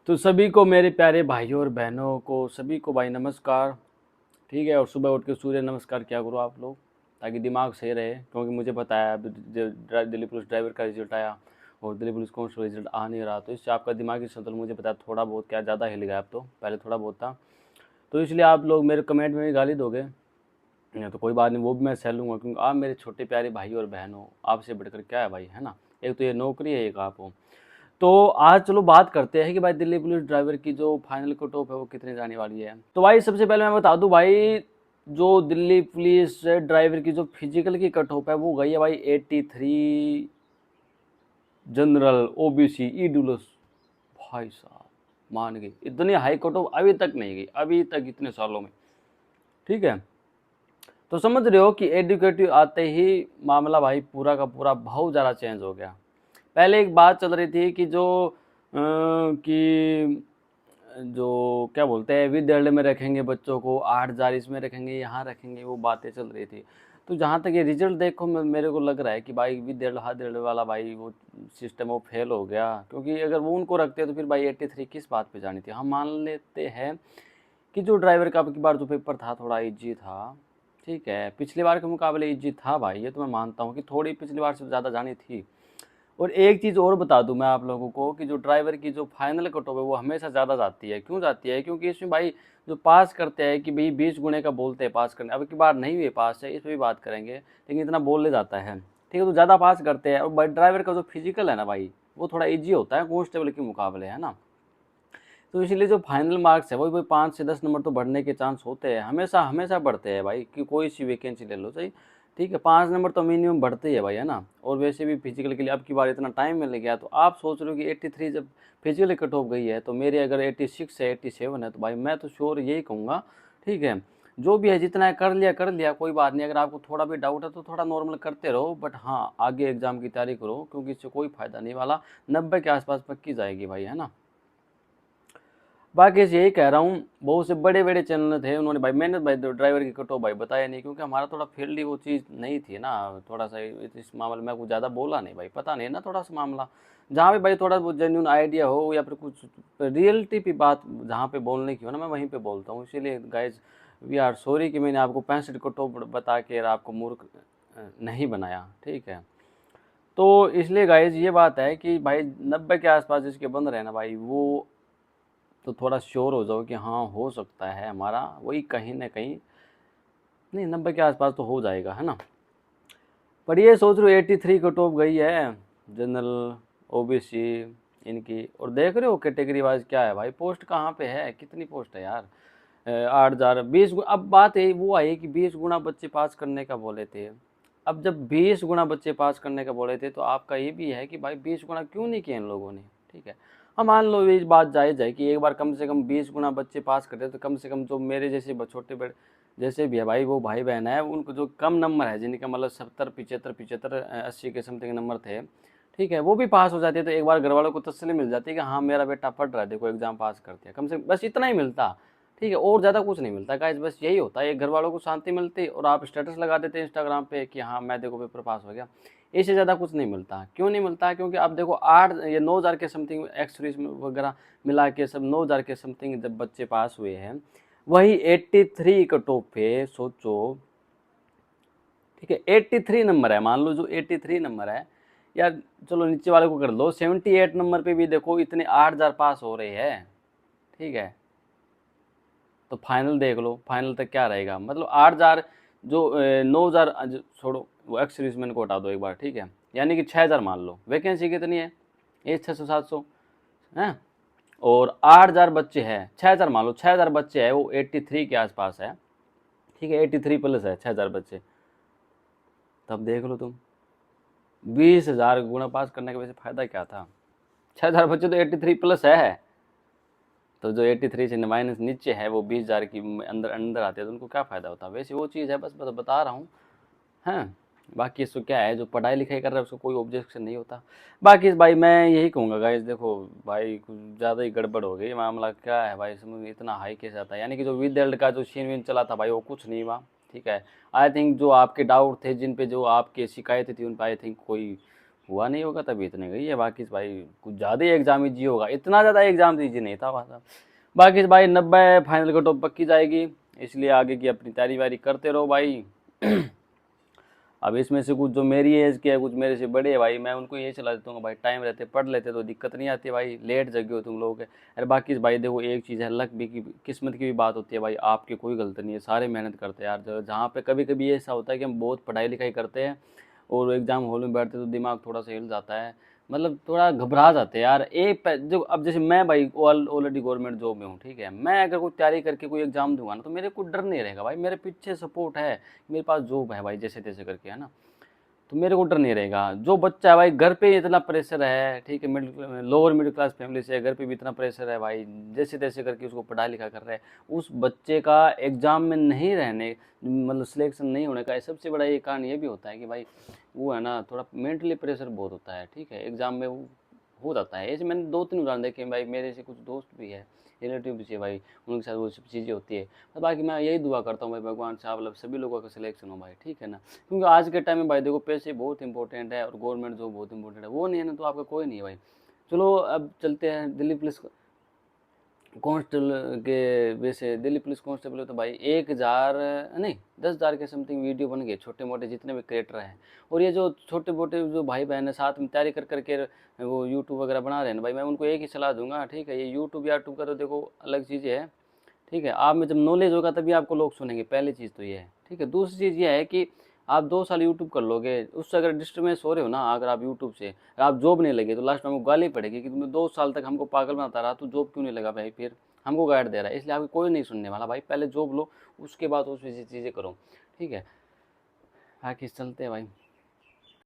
तो सभी को मेरे प्यारे भाइयों और बहनों को सभी को भाई नमस्कार। ठीक है, और सुबह उठ के सूर्य नमस्कार क्या करो आप लोग, ताकि दिमाग सही रहे। क्योंकि मुझे पता है अभी दिल्ली पुलिस ड्राइवर का रिजल्ट आया और दिल्ली पुलिस कांस्टेबल रिजल्ट आ नहीं रहा, तो इससे आपका दिमागी संतुलन मुझे पता है थोड़ा बहुत क्या ज़्यादा हिल गया। अब तो पहले थोड़ा बहुत था, तो इसलिए आप लोग मेरे कमेंट में भी गाली दोगे, नहीं तो कोई बात नहीं, वो भी मैं सह लूँगा। क्योंकि आप मेरे छोटे प्यारे भाई और बहन हो, आपसे बढ़कर क्या है भाई, है ना। एक तो ये नौकरी है, एक आप हो। तो आज चलो बात करते हैं कि भाई दिल्ली पुलिस ड्राइवर की जो फाइनल कट ऑफ है वो कितने जाने वाली है। तो भाई सबसे पहले मैं बता दूं भाई, जो दिल्ली पुलिस ड्राइवर की जो फिजिकल की कट ऑफ है वो गई है भाई 83 जनरल ओबीसी ईडब्ल्यूएस। भाई साहब मान गए, इतनी हाई कट ऑफ अभी तक नहीं गई, अभी तक इतने सालों में। ठीक है, तो समझ रहे हो कि एडुकेटिव आते ही मामला भाई पूरा का पूरा बहुत ज़्यादा चेंज हो गया। पहले एक बात चल रही थी कि कि जो क्या बोलते हैं विद्यालय में रखेंगे बच्चों को, 8,000 इसमें रखेंगे, यहाँ रखेंगे, वो बातें चल रही थी। तो जहाँ तक ये रिजल्ट देखो, मेरे को लग रहा है कि भाई विद्यालय वाला भाई वो सिस्टम वो फेल हो गया। क्योंकि अगर वो उनको रखते तो फिर भाई 83 किस बात पे जानी थी। हम मान लेते हैं कि जो ड्राइवर का अब की बार जो पेपर था थोड़ा इजी था। ठीक है, पिछली बार के मुकाबले इजी था भाई, ये तो मैं मानता हूँ कि थोड़ी पिछली बार से ज़्यादा जानी थी। और एक चीज़ और बता दूं मैं आप लोगों को कि जो ड्राइवर की जो फाइनल कट ऑफ है वो हमेशा ज़्यादा जाती है। क्यों जाती है? क्योंकि इसमें भाई जो पास करते हैं कि भाई 20 गुणे का बोलते हैं पास करने, अब की बार नहीं हुए पास है, इस पर भी बात करेंगे, लेकिन इतना बोल ले जाता है। ठीक है, तो ज़्यादा पास करते हैं। और भाई ड्राइवर का जो फिजिकल है ना भाई, वो थोड़ा ईजी होता है कॉन्स्टेबल के मुकाबले, है ना। तो इसीलिए जो फाइनल मार्क्स है वो 5 से 10 नंबर तो बढ़ने के चांस होते हैं, हमेशा हमेशा बढ़ते हैं भाई, कि कोई सी वैकेंसी ले लो सही। ठीक है, 5 नंबर तो मिनिमम बढ़ते ही है भाई, है ना। और वैसे भी फिजिकल के लिए अब की बार इतना टाइम मिल गया, तो आप सोच रहे हो कि 83 जब फिजिकल कट ऑफ गई है, तो मेरे अगर 86 है 87 है, तो भाई मैं तो श्योर यही कहूँगा। ठीक है, जो भी है जितना है कर लिया, कोई बात नहीं। अगर आपको थोड़ा भी डाउट है तो थोड़ा नॉर्मल करते रहो, बट हाँ आगे एग्जाम की तैयारी करो, क्योंकि इससे कोई फायदा नहीं वाला। 90 के आसपास पक्की जाएगी भाई, है ना। बाकी यही कह रहा हूँ, बहुत से बड़े बड़े चैनल थे, उन्होंने भाई मैंने भाई ड्राइवर की कटो भाई बताया नहीं, क्योंकि हमारा थोड़ा फील्ड ही वो चीज़ नहीं थी ना। थोड़ा सा इस मामले में कुछ ज़्यादा बोला नहीं भाई, पता नहीं ना थोड़ा सा मामला। जहाँ पे भाई थोड़ा बहुत जेन्यून आइडिया हो या फिर कुछ रियलिटी की बात जहाँ पे बोलने की हो ना, मैं वहीं पे बोलता हूँ। इसीलिए गाइज वी आर सॉरी कि मैंने आपको 65 कटो बता के आपको मूर्ख नहीं बनाया। ठीक है, तो इसलिए गाइज ये बात है कि भाई 90 के आसपास जिसके बन रहे हैं ना भाई, वो तो थोड़ा श्योर हो जाओ कि हाँ हो सकता है हमारा वही कहीं ना कहीं, नहीं 90 के आसपास तो हो जाएगा, है ना। पर ये सोच रहे हो 83 कट ऑफ गई है जनरल ओबीसी इनकी, और देख रहे हो कैटेगरी वाइज क्या है भाई, पोस्ट कहाँ पे है, कितनी पोस्ट है यार। 8,000 20। अब बात है वो आई कि 20 गुना बच्चे पास करने का बोले थे। अब जब 20 गुना बच्चे पास करने का बोले थे, तो आपका ये भी है कि भाई 20 गुना क्यों नहीं किए इन लोगों ने। ठीक है, हम मान लो ये बात जायज़ है कि एक बार कम से कम 20 गुना बच्चे पास करते, तो कम से कम जो मेरे जैसे छोटे बड़े जैसे भी है भाई, वो भाई बहन है, उनको जो कम नंबर है, जिनका मतलब 70 75 75 80 के समथिंग नंबर थे, ठीक है, वो भी पास हो जाते। तो एक बार घर वालों को तसल्ली मिल जाती है कि हाँ मेरा बेटा पढ़ रहा है, देखो एग्जाम पास कर दिया, कम से कम बस इतना ही मिलता। ठीक है, और ज़्यादा कुछ नहीं मिलता गाइस, बस यही होता है, एक घर वालों को शांति मिलती और आप स्टेटस लगा देते इंस्टाग्राम पे कि हाँ मैं देखो पेपर पास हो गया। इससे ज़्यादा कुछ नहीं मिलता। क्यों नहीं मिलता? क्योंकि आप देखो 8 या 9,000 के समथिंग एक्स वगैरह मिला के सब 9,000 के समथिंग जब बच्चे पास हुए हैं, वही 83 कट ऑफ पे सोचो। ठीक है, 83 नंबर है, मान लो जो 83 नंबर है यार, चलो नीचे वाले को कर लो, 78 नंबर पे भी देखो इतने 8,000 पास हो रहे हैं। ठीक है, तो फाइनल देख लो, फाइनल तक क्या रहेगा, मतलब 8,000 जो 9,000 छोड़ो, वो एक्स सर्विसमैन को हटा दो एक बार। ठीक है, यानी कि 6,000 मान लो, वैकेंसी कितनी है, ये 600 700 है, और 8,000 बच्चे हैं, 6,000 मान लो, 6,000 बच्चे हैं, वो 83 के आसपास है। ठीक है, 83 प्लस है 6,000 बच्चे, तब देख लो तुम 20,000 गुणा पास करने का वैसे फ़ायदा क्या था। 6,000 बच्चे तो 83 प्लस है, तो जो 83 से माइनस नीचे है वो 20,000 की अंदर अंदर आते हैं, तो उनको क्या फ़ायदा होता है। वैसे वो चीज़ है, बस बता रहा हूँ। हैं, बाकी इसको क्या है, जो पढ़ाई लिखाई कर रहा है उसको कोई ऑब्जेक्शन नहीं होता। बाकी भाई मैं यही कहूँगा गाइस, देखो भाई कुछ ज़्यादा ही गड़बड़ हो गई मामला। क्या है भाई, समझ में इतना हाई कैसे आता है, यानी कि जो विद का जो सीन वीन चला था भाई, वो कुछ नहीं हुआ। ठीक है, आई थिंक जो आपके डाउट थे, जिन पे जो आपकी शिकायतें थी, उन पर आई थिंक कोई हुआ नहीं होगा तभी इतने गई है। बाकी से भाई कुछ ज़्यादा ही एग्जाम ईजी होगा, इतना ज़्यादा एग्जाम ईजी नहीं था वहाँ। बाकी से भाई 90 फाइनल कट ऑफ पक्की जाएगी, इसलिए आगे की अपनी तैयारी वारी करते रहो भाई। अब इसमें से कुछ जो मेरी एज के है, कुछ मेरे से बड़े है भाई, मैं उनको ये सलाह देता हूँ भाई टाइम रहते पढ़ लेते तो दिक्कत नहीं आती भाई, लेट जगे हो तुम लोग। अरे बाकी भाई देखो एक चीज़ है, लक भी की किस्मत की भी बात होती है भाई, आपकी कोई गलती नहीं है, सारे मेहनत करते हैं यार। जहाँ पे कभी कभी ऐसा होता है कि हम बहुत पढ़ाई लिखाई करते हैं और एग्जाम हॉल में बैठते तो दिमाग थोड़ा सा हिल जाता है, मतलब थोड़ा घबरा जाते हैं यार। जो अब जैसे मैं भाई ऑलरेडी गवर्नमेंट जॉब में हूँ, ठीक है, मैं अगर कोई तैयारी करके कोई एग्जाम दूंगा ना तो मेरे को डर नहीं रहेगा भाई, मेरे पीछे सपोर्ट है, मेरे पास जॉब है भाई जैसे तैसे करके, है ना। तो मेरे को डर नहीं रहेगा। जो बच्चा है भाई घर पे इतना प्रेशर है, ठीक है, लोअर मिडिल क्लास फैमिली से, घर पे भी इतना प्रेशर है भाई, जैसे तैसे करके उसको पढ़ा लिखा कर रहा है, उस बच्चे का एग्जाम में नहीं रहने, मतलब सिलेक्शन नहीं होने का सबसे बड़ा ये कारण ये भी होता है कि भाई वो है ना थोड़ा मेंटली प्रेशर बहुत होता है, ठीक है, एग्जाम में वो हो जाता है। ऐसे मैंने 2-3 उदाहरण देखे भाई, मेरे से कुछ दोस्त भी है, रिलेटिव भी है भाई, उनके साथ वो सब चीज़ें होती है। तो बाकी मैं यही दुआ करता हूँ भाई भगवान से, आप मतलब सभी लोगों का सिलेक्शन हो भाई, ठीक है ना। क्योंकि आज के टाइम में भाई देखो पैसे बहुत इंपॉर्टेंट है और गवर्नमेंट जॉब बहुत इंपॉर्टेंट है, वो नहीं है ना तो आपका कोई नहीं है भाई। चलो अब चलते हैं दिल्ली पुलिस कांस्टेबल के। वैसे दिल्ली पुलिस कांस्टेबल तो भाई 1,000 नहीं 10,000 के समथिंग वीडियो बन गए, छोटे मोटे जितने भी क्रिएटर हैं। और ये जो छोटे मोटे जो भाई बहन है साथ में तैयारी कर करके वो यूट्यूब वगैरह बना रहे हैं भाई, मैं उनको एक ही सलाह दूंगा, ठीक है, ये यूट्यूब याट्यूब का तो देखो अलग चीज़ें है, ठीक है, आप में जब नॉलेज होगा तभी आपको लोग सुनेंगे, पहली चीज़ तो ये है, ठीक है। दूसरी चीज़ ये है कि आप 2 साल यूट्यूब कर लोगे, उससे अगर डिस्टर्बेंस हो रहे हो ना अगर आप यूट्यूब से, अगर आप जॉब नहीं लगे तो लास्ट में हमको गाली पड़ेगी कि तुमने 2 साल तक हमको पागल बनाता रहा, तो जॉब क्यों नहीं लगा भाई, फिर हमको गाइड दे रहा है। इसलिए आपको कोई नहीं सुनने वाला भाई, पहले जॉब लो उसके बाद उसमें चीज़ें करो, ठीक है। बाकी चलते हैं भाई।